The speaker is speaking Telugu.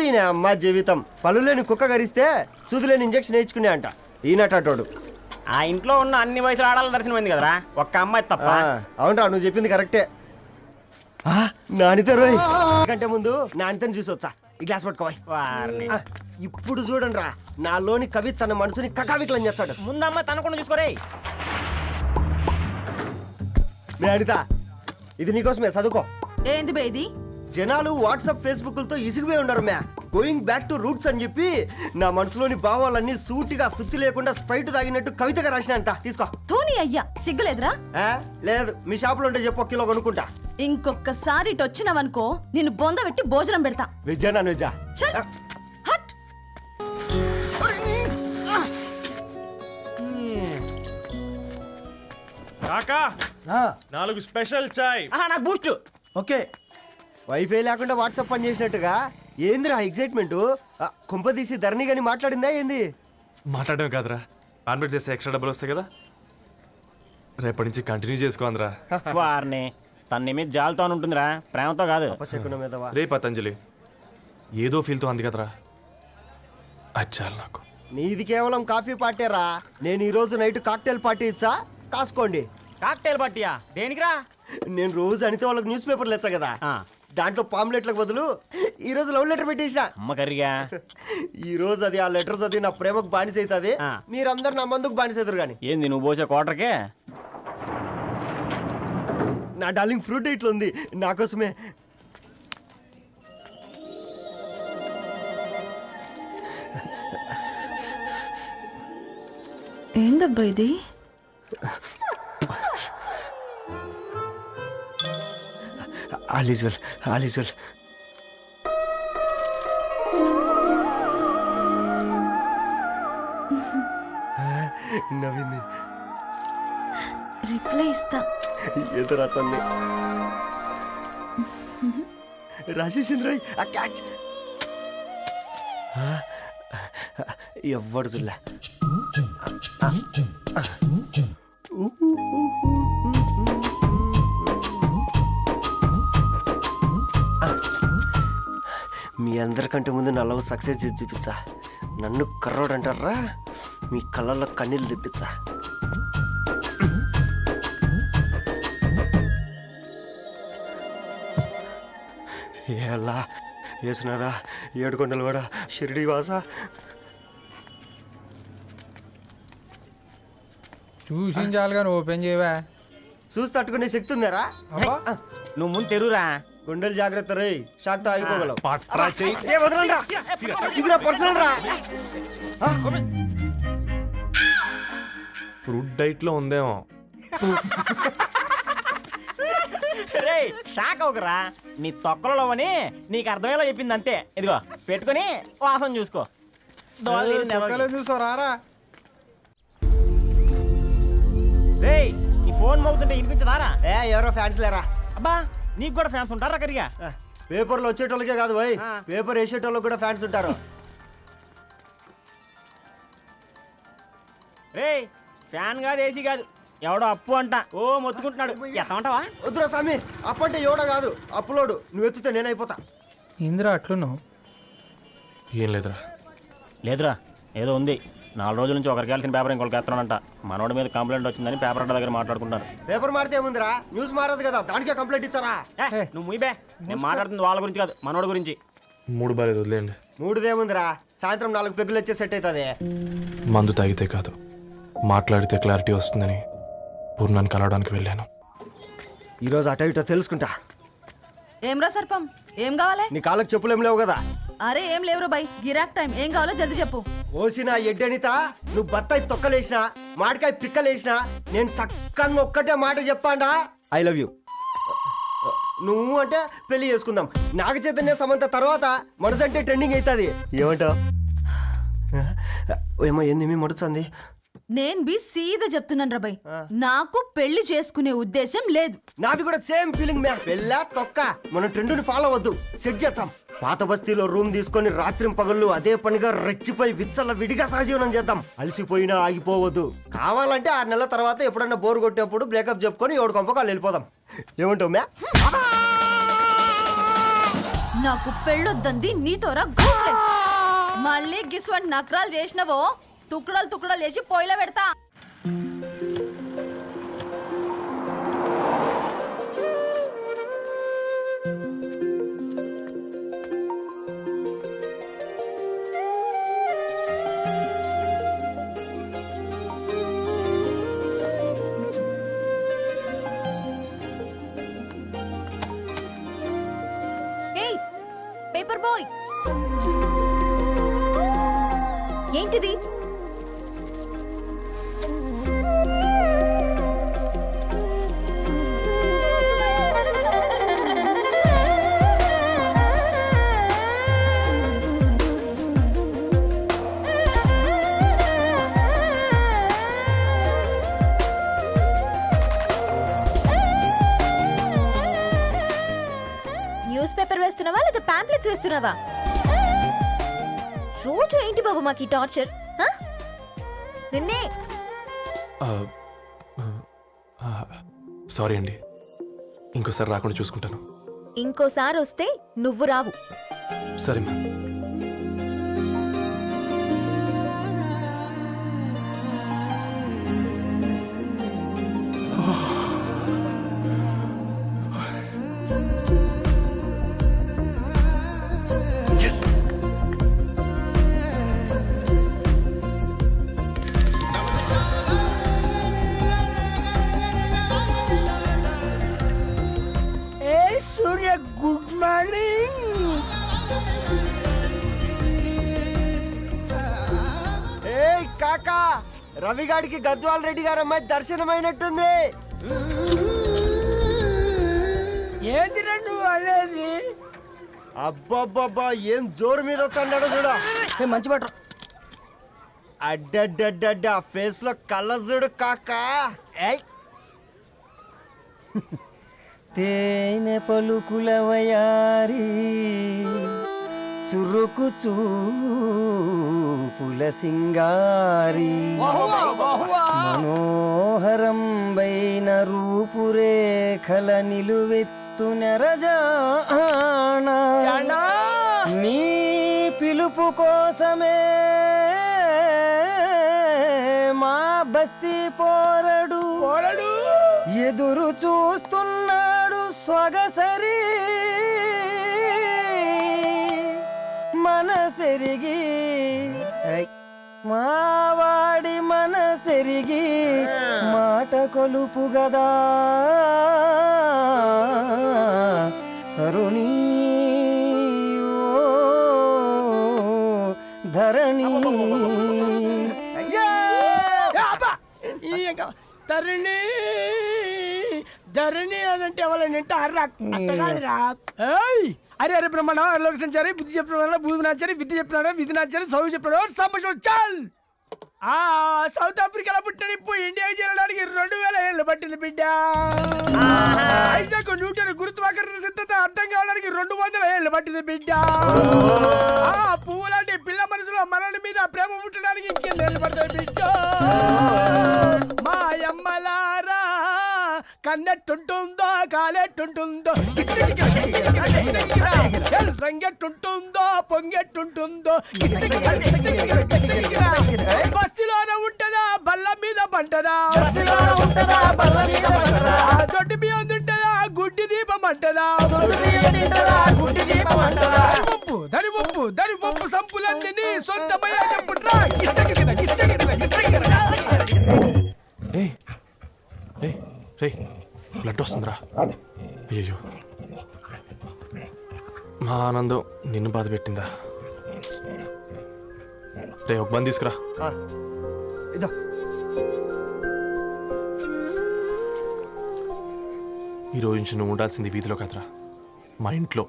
దీని అమ్మ జీవితం పలులేని కుక్క గరిస్తే సూదులేని ఇంజక్షన్ వేయించుకునే అంట ఈనటోడు. ఆ ఇంట్లో ఉన్న అన్ని వయసులో ఆడాలి దర్శనమైంది కదరా, ఒక్క అమ్మాయి తప్ప. అవునరా, నువ్వు చెప్పింది కరెక్టే. నానితో రోయ్ కంటే ముందు నానితని చూసొచ్చా. ఈ గ్లాస్ పట్టుకోవాలి. ఇప్పుడు చూడండి రా, నాలోని కవి తన మనసుని కకావికలం చేస్తాడు. ముందు అమ్మాయి తనకుండా చూసుకోరే. అనిత, ఇది నీకోసమే, చదువుకో. ఏంది బే ఇది? జనాలు వాట్సాప్ ఫేస్బుక్లతో ఇసిగిపోయి ఉండరు మ్యా. గోయింగ్ బ్యాక్ టు రూట్స్ అని చెప్పి నా మనసులోని భావాలన్నీ సూటిగా సుత్తి లేకుండా స్ప్రైట్ తాగినట్టు కవితగా రాసిన అంట. తీసుకో. తూని అయ్యా, సిగ్గులేదురా? లేదు, మీ షాప్ లో ఉంటే చెప్పు, కిలో కొనుక్కుంటా. ఇంకొకసారి ఇటు వచ్చినావనుకో నిన్ను బొంద పెట్టి భోజనం పెడతా. వెజ్జా నాన్ వెజ్జా? హట్. కాకా 4 స్పెషల్ చాయ్. నాకు బూస్ట్. ఓకే. వైఫై లేకుండా వాట్సాప్ పని చేసినట్టుగా ఏందిరా ఎగ్జైట్మెంట్? కుంప తీసి ధరణి గాని మాట్లాడిందా ఏంది? మాట్లాడడం కాదురా, కాన్వర్ట్ చేస్తే ఎక్స్ట్రా డబ్బులు వస్తాయి కదా, రేపటి నుంచి కంటిన్యూ చేసుకోందిరా. వారిని తన మీద జాలతో ఉంటుందిరా, ప్రేమతో కాదు. రే పతంజలి, ఏదో ఫీల్తో అంది కదరా, అచ్చాలి నాకు. నీది కేవలం కాఫీ పార్టీరా. నేను ఈ రోజు నైట్ కాక్టైల్ పార్టీ ఇచ్చా, కాసుకోండి. కాక్టైల్ పార్టీయా? దేనికిరా? నేను రోజు అనితే వాళ్ళకి న్యూస్ పేపర్లు ఇచ్చా కదా, దాంట్లో పాంప్లెట్లకు బదులు ఈ రోజు లవ్ లెటర్ పెట్టేసిన. అమ్మ కర్రీగా ఈ రోజు అది ఆ లెటర్ చదివి నా ప్రేమకు బానిస అవుతుంది. మీరందరు నా మందుకు బానిస అవుతారు. కానీ ఏంది నువ్వు పోసే కోటర్కే? నా డార్లింగ్ ఫ్రూట్ ఇట్లా ఉంది నా కోసమే. ఏందబ్బా ఇది? All is well, all is well. నవ్వింది. రిప్లై ఇస్తా. ఏదో రాచండి రాజేసింద్ర. ఆ క్యాచ్ ఎవ్వడు జుల్లా. మీ అందరికంటే ముందు నా లవ్ సక్సెస్ చేసి చూపించా. నన్ను కర్రోడు అంటారా, మీ కళ్ళల్లో కన్నీళ్ళు తెప్పించా. ఎలా వేసినారా ఏడుకొండలు కూడా షిరిడి వాస. చూసించాలి కానీ ఓపెన్ చేయవా? చూసి తట్టుకునే శక్తి ఉందారా? నువ్వు ముందు తెరురా. గుండెలు జాగ్రత్త రే, షాక్ తో ఆగిపోగలవు. ఫ్రూట్ డైట్ లో ఉందేమో. రే షాక్ అవకరా, నీ తొక్కలలో అని నీకు అర్థమయ్యేలా చెప్పింది అంతే. ఇదిగో పెట్టుకుని వాసన చూసుకో. చూసారా? రే ఈ ఫోన్ మోగుతుంటే వినిపించదారా? ఎవరో ఫ్యాన్స్ లేరా? అబ్బా నీకు కూడా ఫ్యాన్స్ ఉంటారా కరిగా? పేపర్లు వచ్చేటోళ్ళకే కాదు పోయి, పేపర్ వేసేటోళ్ళకి కూడా ఫ్యాన్స్ ఉంటారు. రే ఫ్యాన్ కాదు, ఏసీ కాదు, ఎవడో అప్పు అంట ఓ మొత్తుకుంటున్నాడు. ఎత్తమంటావా? వద్దురా స్వామి, అప్పు అంటే ఎవడో కాదు, అప్పులోడు. నువ్వు ఎత్తుతే నేనైపోతా. ఇందిరా అట్లున్నావు? ఏం లేదురా. లేదురా, ఏదో ఉంది. 4 రోజుల నుంచి ఒకరికి వెళ్ళిన పేపర్ ఇంకొకరికి ఎత్తానంట. మనోడి మీద కంప్లైంట్ వచ్చిందని పేపర్ అడ్డ దగ్గర మాట్లాడుకుంటారు. పేపర్ మారితే ఏముందిరా, న్యూస్ మారదు కదా, దానికే కంప్లైంట్ ఇచ్చారా? నువ్వు ముయ్యబే, నేను మాట్లాడుతుంది వాళ్ళ గురించి కాదు, మనోడి గురించి. 3 బాలేదు, వదిలేండి. 3దేముందిరా, సాయంత్రం 4 పెగ్గులు వచ్చే సెట్ అవుతుంది. మందు తాగితే కాదు, మాట్లాడితే క్లారిటీ వస్తుందని పూర్ణాన్ని కలవడానికి వెళ్ళాను. ఈరోజు అటో ఇటో తెలుసుకుంటా. ఏమ్రా సర్పం, ఏం కావాలి? నీ కాళ్ళకి చెప్పులు ఏం లేవు కదా? అరే ఏం లేవురా బై, గిరాక్ టైం. ఏం కావాలో జల్దీ చెప్పు. ఓసిన ఎడ్డనిత, నువ్వు బత్తాయి తొక్కలేసినా మాడికాయ పిక్కలేసినా నేను సక్కగా ఒక్కటే మాట చెప్పాడా, ఐ లవ్ యూ. నువ్వు అంటే పెళ్లి చేసుకుందాం. నాగ చైతన్య సమంత తర్వాత మనసు అంటే ట్రెండింగ్ అవుతుంది. ఏమంటావు? ఏమో ఏంది మీ మడుచుంది? నేను బి సీదా చెప్తున్నాను రాబాయ్, నాకు పెళ్లి చేసుకునే ఉద్దేశం లేదు. నాది కూడా సేమ్ ఫీలింగ్ మ్యా. పెళ్ళా తొక్క, మనం ట్రెండ్ని ఫాలో అవద్దు, సెట్ చేద్దాం. పాత బస్తీలో రూమ్ తీసుకొని రాత్రి పగళ్ళు అదే పనిగా రెచ్చిపోయి విచ్చల విడిగా సహజీవనం చేద్దాం. అలసిపోయినా ఆగిపోవద్దు. కావాలంటే 6 నెలల తర్వాత ఎప్పుడన్నా బోర్ కొట్టేప్పుడు బ్రేకప్ చెప్పుకొని 7 కొంపకాలు వెళ్ళిపోదాం. ఏమంటావు మ్యా? నాకు పెళ్ళొద్దంది నీతోరా గూట్లే. మళ్ళీ గిస్వంటి నకరాలు చేసినవో తుక్కడలు తుక్కడలు చేసి పొయ్యిలో పెడతా. ఏయ్ పేపర్ బాయ్, ఏంటిది? న్యూస్ పేపర్ వేస్తున్నావా లేదా పాంప్లెట్స్ వేస్తున్నావా? రోజు ఏంటి బాబు మాకు టార్చర్? నిన్నే సారీ అండి, ఇంకోసారి రాకుండా చూసుకుంటాను. ఇంకోసారి వస్తే నువ్వు రావు. సరే మ్యామ్. సూర్య గుడ్ మార్నింగ్. ఏయ్ కాకా, రవిగాడికి గద్వాల్ రెడ్డి గారు అమ్మాయి దర్శనమైనట్టుంది. ఏంది నువ్వు అనేది? అబ్బబ్బబ్బా, ఏం జోరు మీద వస్తున్నాడో చూడు. మంచి పట్టు. అడ్డడ్డడ్డ ఫేస్ లో కళ్ళ చూడు కాకా. ఏయ్ తేనె పలుకుల వయారి చురుకు చూపుల సింగారి మనోహరం బైన రూపురేఖల నిలువెత్తు నెరజానా నీ పిలుపు కోసమే మా బస్తీ పోరడు ఎదురు చూస్తున్నాడు సొగసరి మనసెరిగి మావాడి మనసెరిగి మాట కొలుపు గదా తరుణీ ఓ ధరణి తరుణి ధరణి అదంటే ఎవరైనా అర్రా అట్ట కాదురా. అరే అరే బ్రహ్మణ లోక సంచారి బుద్ధి చెప్పిన భూమి నాచారి విద్య చెప్పినాడు విధి నాచారి చదువు చెప్పినాడు సంభాషణ చాల్. సౌత్ ఆఫ్రికాలో పుట్టిన ఇప్పుడు ఇండియాకి చేరడానికి 2000 ఏళ్ళు పట్టింది బిడ్డ. ఐజాక్ న్యూటన్ గురుత్వాకర్షణ సిద్ధత అర్థం కావడానికి 200 ఏళ్ళు పట్టింది బిడ్డ. పువ్వు లాంటి పిల్ల మనసులో మరణి మీద ప్రేమ పుట్టడానికి ఇంకేళ్ళు పడతాయి బిడ్డ. మా అమ్మలారా కన్నెట్టుంటుందో కాలెట్టుంటుందో రంగెట్టుంటుందో పొంగెట్టుంటుందో బస్తిలోనే ఉంటదా బల్ల మీద పంటదా దొడ్డి బియ్యం తింటదా గుడ్డి దీపం అంటదా దరి పప్పు సంపులన్నీ సొంతమయ్యా చెప్పుట్రా. బ్లడ్ వస్తుందిరా. అయ్యో, మా ఆనందం నిన్ను బాధ పెట్టిందా? రే ఒక బంద్ తీసుకురా. ఇదో ఈ రోజు నుంచి నువ్వు ఉండాల్సింది వీధిలో కదరా, మా ఇంట్లో.